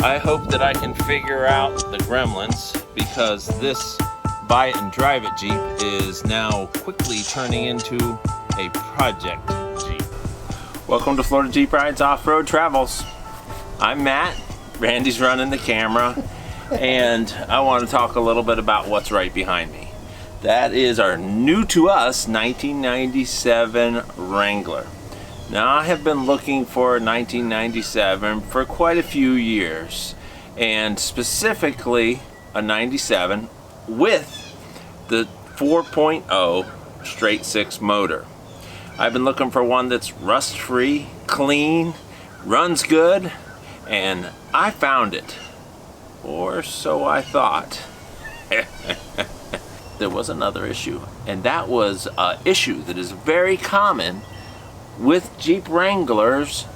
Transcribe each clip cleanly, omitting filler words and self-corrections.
I hope that I can figure out the gremlins, because this buy it and drive it Jeep is now quickly turning into a project Jeep. Welcome to Florida Jeep Rides Off-Road Travels. I'm Matt, Randy's running the camera, and I want to talk a little bit about what's right behind me. That is our new to us 1997 Wrangler. Now, I have been looking for a 1997 for quite a few years, and specifically a 97 with the 4.0 straight six motor. I've been looking for one that's rust-free, clean, runs good, and I found it, or so I thought. There was another issue, and that was an issue that is very common with Jeep Wranglers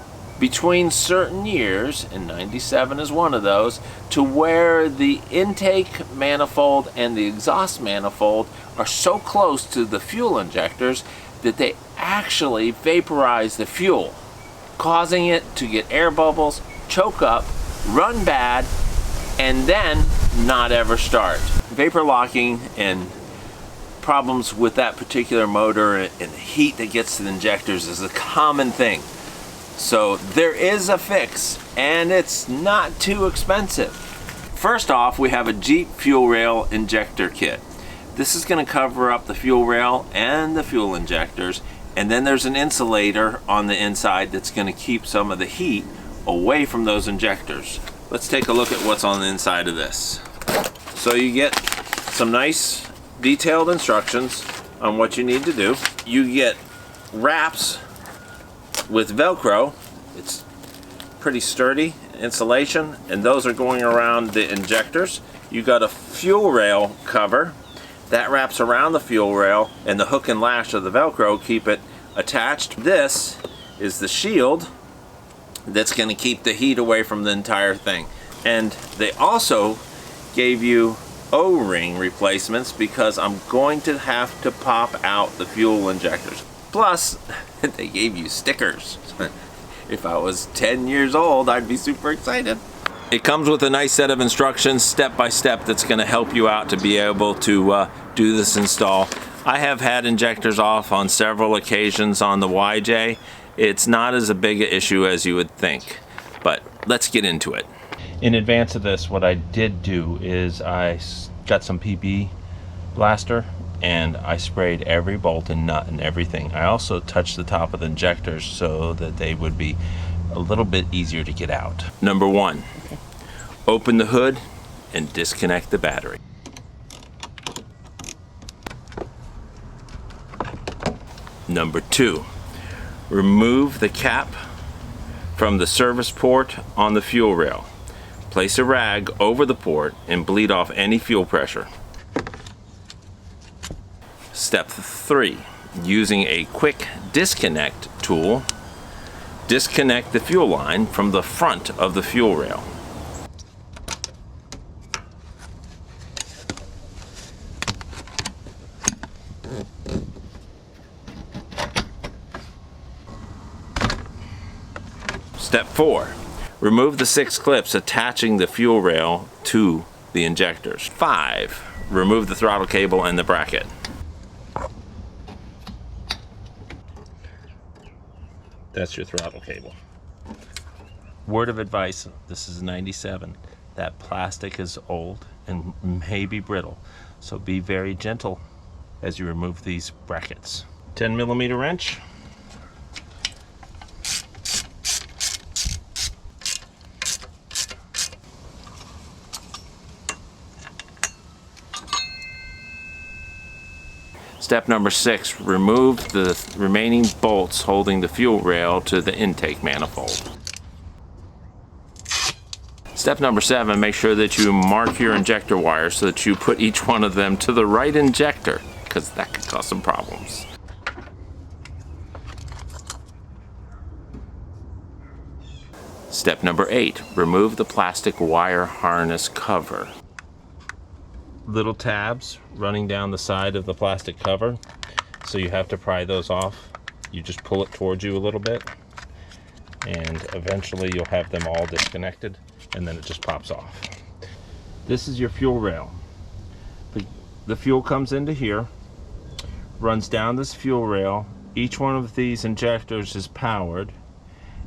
between certain years, and 97 is one of those, to where the intake manifold and the exhaust manifold are so close to the fuel injectors that they actually vaporize the fuel, causing it to get air bubbles, choke up, run bad, and then not ever start. Vapor locking and problems with that particular motor and the heat that gets to the injectors is a common thing. So there is a fix, and it's not too expensive. First off, we have a Jeep fuel rail injector kit. This is going to cover up the fuel rail and the fuel injectors, and then there's an insulator on the inside that's going to keep some of the heat away from those injectors. Let's take a look at what's on the inside of this. So you get some nice detailed instructions on what you need to do. You get wraps with Velcro. It's pretty sturdy insulation, and those are going around the injectors. You got a fuel rail cover that wraps around the fuel rail, and the hook and lash of the Velcro keep it attached. This is the shield that's going to keep the heat away from the entire thing. And they also gave you O-ring replacements, because I'm going to have to pop out the fuel injectors. Plus, they gave you stickers. If I was 10 years old, I'd be super excited. It comes with a nice set of instructions, step by step, that's going to help you out to be able to do this install. I have had injectors off on several occasions on the YJ. It's not as a big an issue as you would think, but let's get into it. In advance of this, what I did do is I got some PB blaster and I sprayed every bolt and nut and everything. I also touched the top of the injectors so that they would be a little bit easier to get out. Number one, open the hood and disconnect the battery. Number two, remove the cap from the service port on the fuel rail. Place a rag over the port and bleed off any fuel pressure. Step 3, using a quick disconnect tool, disconnect the fuel line from the front of the fuel rail. Step 4, remove the 6 clips attaching the fuel rail to the injectors. 5, remove the throttle cable and the bracket. That's your throttle cable. Word of advice, this is 97. That plastic is old and may be brittle, so be very gentle as you remove these brackets. 10mm wrench. Step number 6, remove the remaining bolts holding the fuel rail to the intake manifold. Step number 7, make sure that you mark your injector wires so that you put each one of them to the right injector, because that could cause some problems. Step number 8, remove the plastic wire harness cover. Little tabs running down the side of the plastic cover, so you have to pry those off. You just pull it towards you a little bit, and eventually you'll have them all disconnected, and then it just pops off. This is your fuel rail. The fuel comes into here, runs down this fuel rail. Each one of these injectors is powered,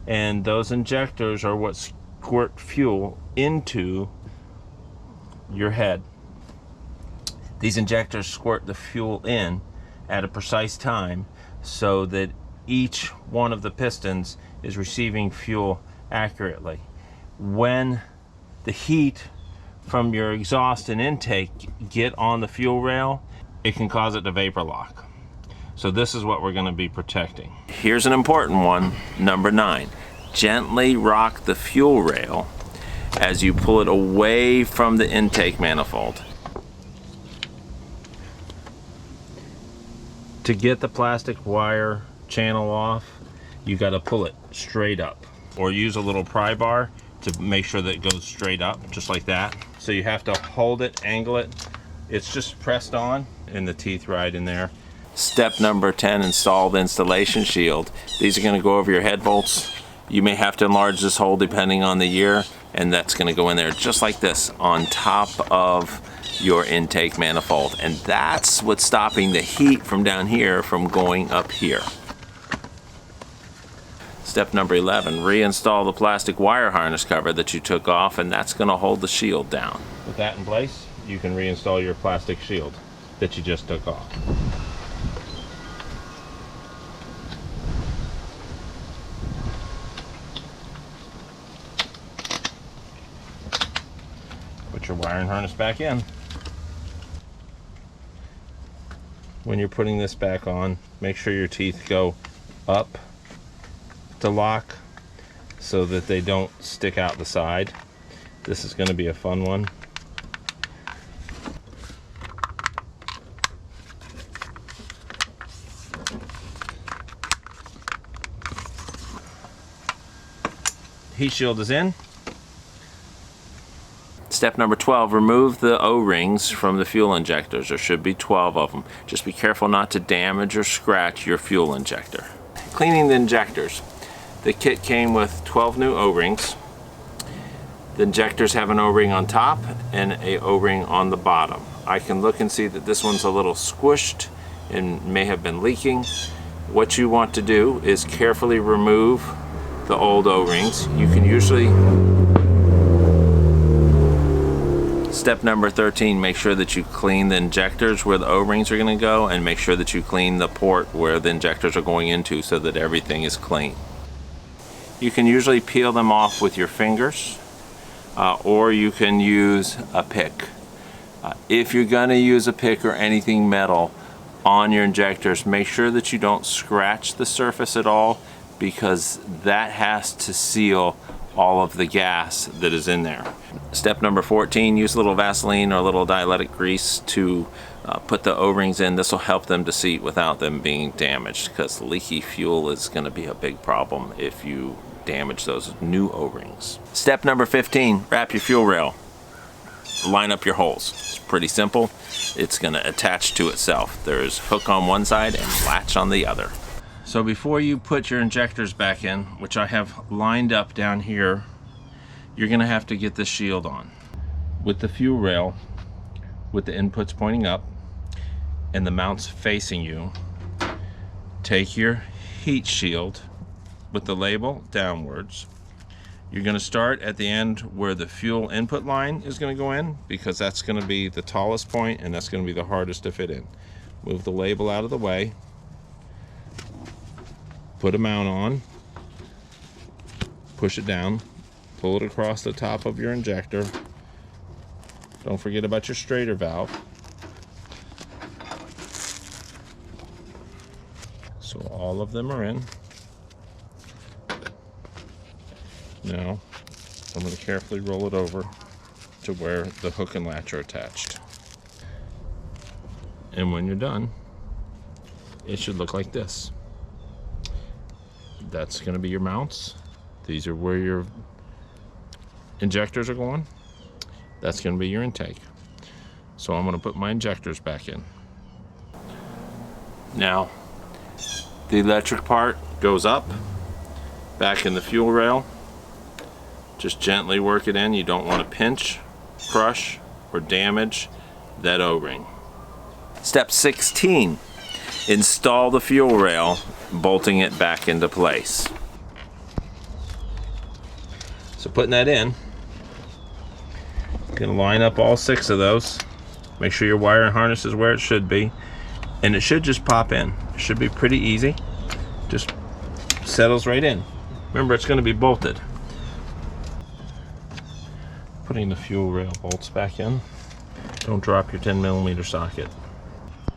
and those injectors are what squirt fuel into your head. These injectors squirt the fuel in at a precise time so that each one of the pistons is receiving fuel accurately. When the heat from your exhaust and intake get on the fuel rail, it can cause it to vapor lock. So this is what we're going to be protecting. Here's an important one, number 9. Gently rock the fuel rail as you pull it away from the intake manifold. To get the plastic wire channel off, you got to pull it straight up, or use a little pry bar to make sure that it goes straight up, just like that. So you have to hold it, angle it. It's just pressed on, and the teeth right in there. Step number 10, install the installation shield. These are going to go over your head bolts. You may have to enlarge this hole depending on the year, and that's going to go in there just like this on top of your intake manifold, and that's what's stopping the heat from down here from going up here. Step number 11, reinstall the plastic wire harness cover that you took off, and that's going to hold the shield down. With that in place, you can reinstall your plastic shield that you just took off. Put your wiring harness back in. When you're putting this back on, make sure your teeth go up to lock so that they don't stick out the side. This is going to be a fun one. Heat shield is in. Step number 12, remove the O-rings from the fuel injectors. There should be 12 of them. Just be careful not to damage or scratch your fuel injector. Cleaning the injectors. The kit came with 12 new O-rings. The injectors have an O-ring on top and a O-ring on the bottom. I can look and see that this one's a little squished and may have been leaking. What you want to do is carefully remove the old O-rings. You can usually... Step number 13, make sure that you clean the injectors where the O-rings are going to go, and make sure that you clean the port where the injectors are going into so that everything is clean. You can usually peel them off with your fingers, or you can use a pick. If you're going to use a pick or anything metal on your injectors, make sure that you don't scratch the surface at all, because that has to seal all of the gas that is in there. Step number 14, use a little Vaseline or a little dielectric grease to put the O-rings in. This will help them to seat without them being damaged, because leaky fuel is going to be a big problem if you damage those new O-rings. Step number 15, wrap your fuel rail. Line up your holes. It's pretty simple. It's going to attach to itself. There's hook on one side and latch on the other. So before you put your injectors back in, which I have lined up down here, you're going to have to get the shield on. With the fuel rail, with the inputs pointing up and the mounts facing you, take your heat shield with the label downwards. You're going to start at the end where the fuel input line is going to go in, because that's going to be the tallest point and that's going to be the hardest to fit in. Move the label out of the way. Put a mount on, push it down, pull it across the top of your injector. Don't forget about your straighter valve. So all of them are in. Now, I'm going to carefully roll it over to where the hook and latch are attached. And when you're done, it should look like this. That's going to be your mounts. These are where your injectors are going. That's going to be your intake. So I'm going to put my injectors back in. Now, the electric part goes up, back in the fuel rail. Just gently work it in. You don't want to pinch, crush, or damage that O-ring. Step 16, install the fuel rail, bolting it back into place. So putting that in, you're going to line up all 6 of those. Make sure your wire and harness is where it should be. And it should just pop in. It should be pretty easy. Just settles right in. Remember, it's going to be bolted. Putting the fuel rail bolts back in. Don't drop your 10mm socket.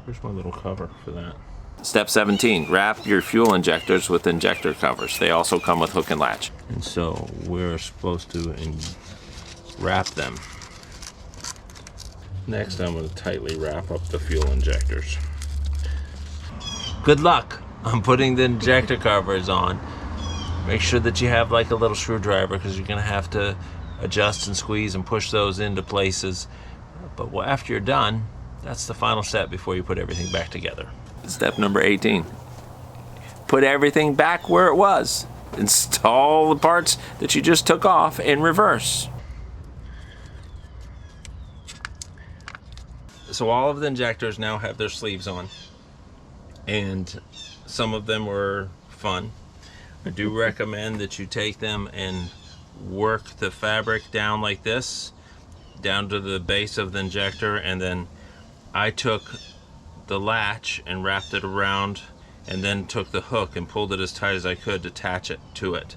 Here's my little cover for that. Step 17, wrap your fuel injectors with injector covers. They also come with hook and latch. And so we're supposed to wrap them. Next, I'm going to tightly wrap up the fuel injectors. Good luck on putting the injector covers on. Make sure that you have like a little screwdriver, because you're going to have to adjust and squeeze and push those into places. But after you're done, that's the final step before you put everything back together. Step number 18. Put everything back where it was. Install the parts that you just took off in reverse. So all of the injectors now have their sleeves on, and some of them were fun. I do recommend that you take them and work the fabric down like this, down to the base of the injector, and then I took the latch and wrapped it around, and then took the hook and pulled it as tight as I could to attach it to it.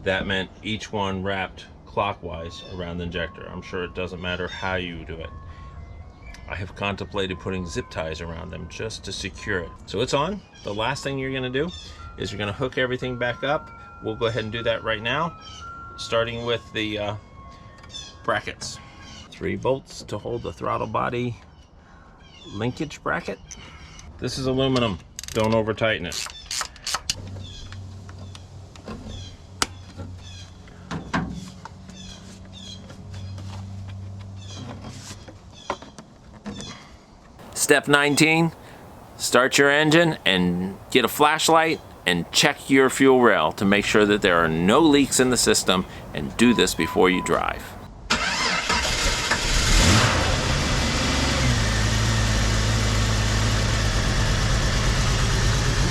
That meant each one wrapped clockwise around the injector. I'm sure it doesn't matter how you do it. I have contemplated putting zip ties around them just to secure it. So it's on. The last thing you're going to do is you're going to hook everything back up. We'll go ahead and do that right now, starting with the brackets. 3 bolts to hold the throttle body linkage bracket. This is aluminum. Don't over tighten it. Step 19, start your engine and get a flashlight and check your fuel rail to make sure that there are no leaks in the system, and do this before you drive.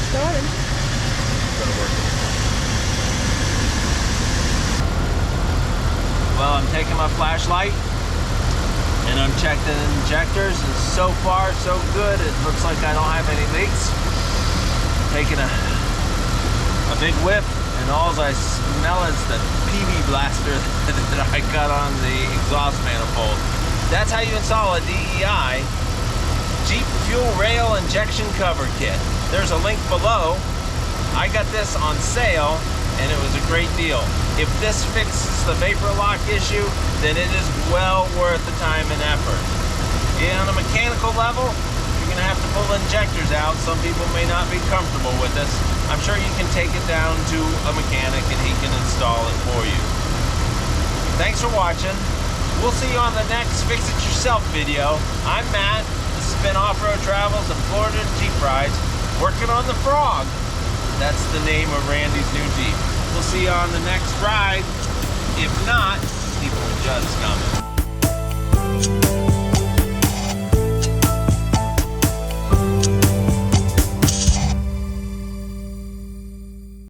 Started. Well, I'm taking my flashlight and I'm checking the injectors, and so far so good. It looks like I don't have any leaks. Taking a big whiff, and all I smell is the PB blaster that I got on the exhaust manifold. That's how you install a DEI Jeep Fuel Rail Injection Cover Kit. There's a link below. I got this on sale, and it was a great deal. If this fixes the vapor lock issue, then it is well worth the time and effort. Yeah, on a mechanical level, you're gonna have to pull injectors out. Some people may not be comfortable with this. I'm sure you can take it down to a mechanic and he can install it for you. Thanks for watching. We'll see you on the next Fix It Yourself video. I'm Matt. This has been Off-Road Travels and Florida Jeep Rides, working on the Frog. That's the name of Randy's new Jeep. We'll see you on the next ride. If not, keep the judge coming.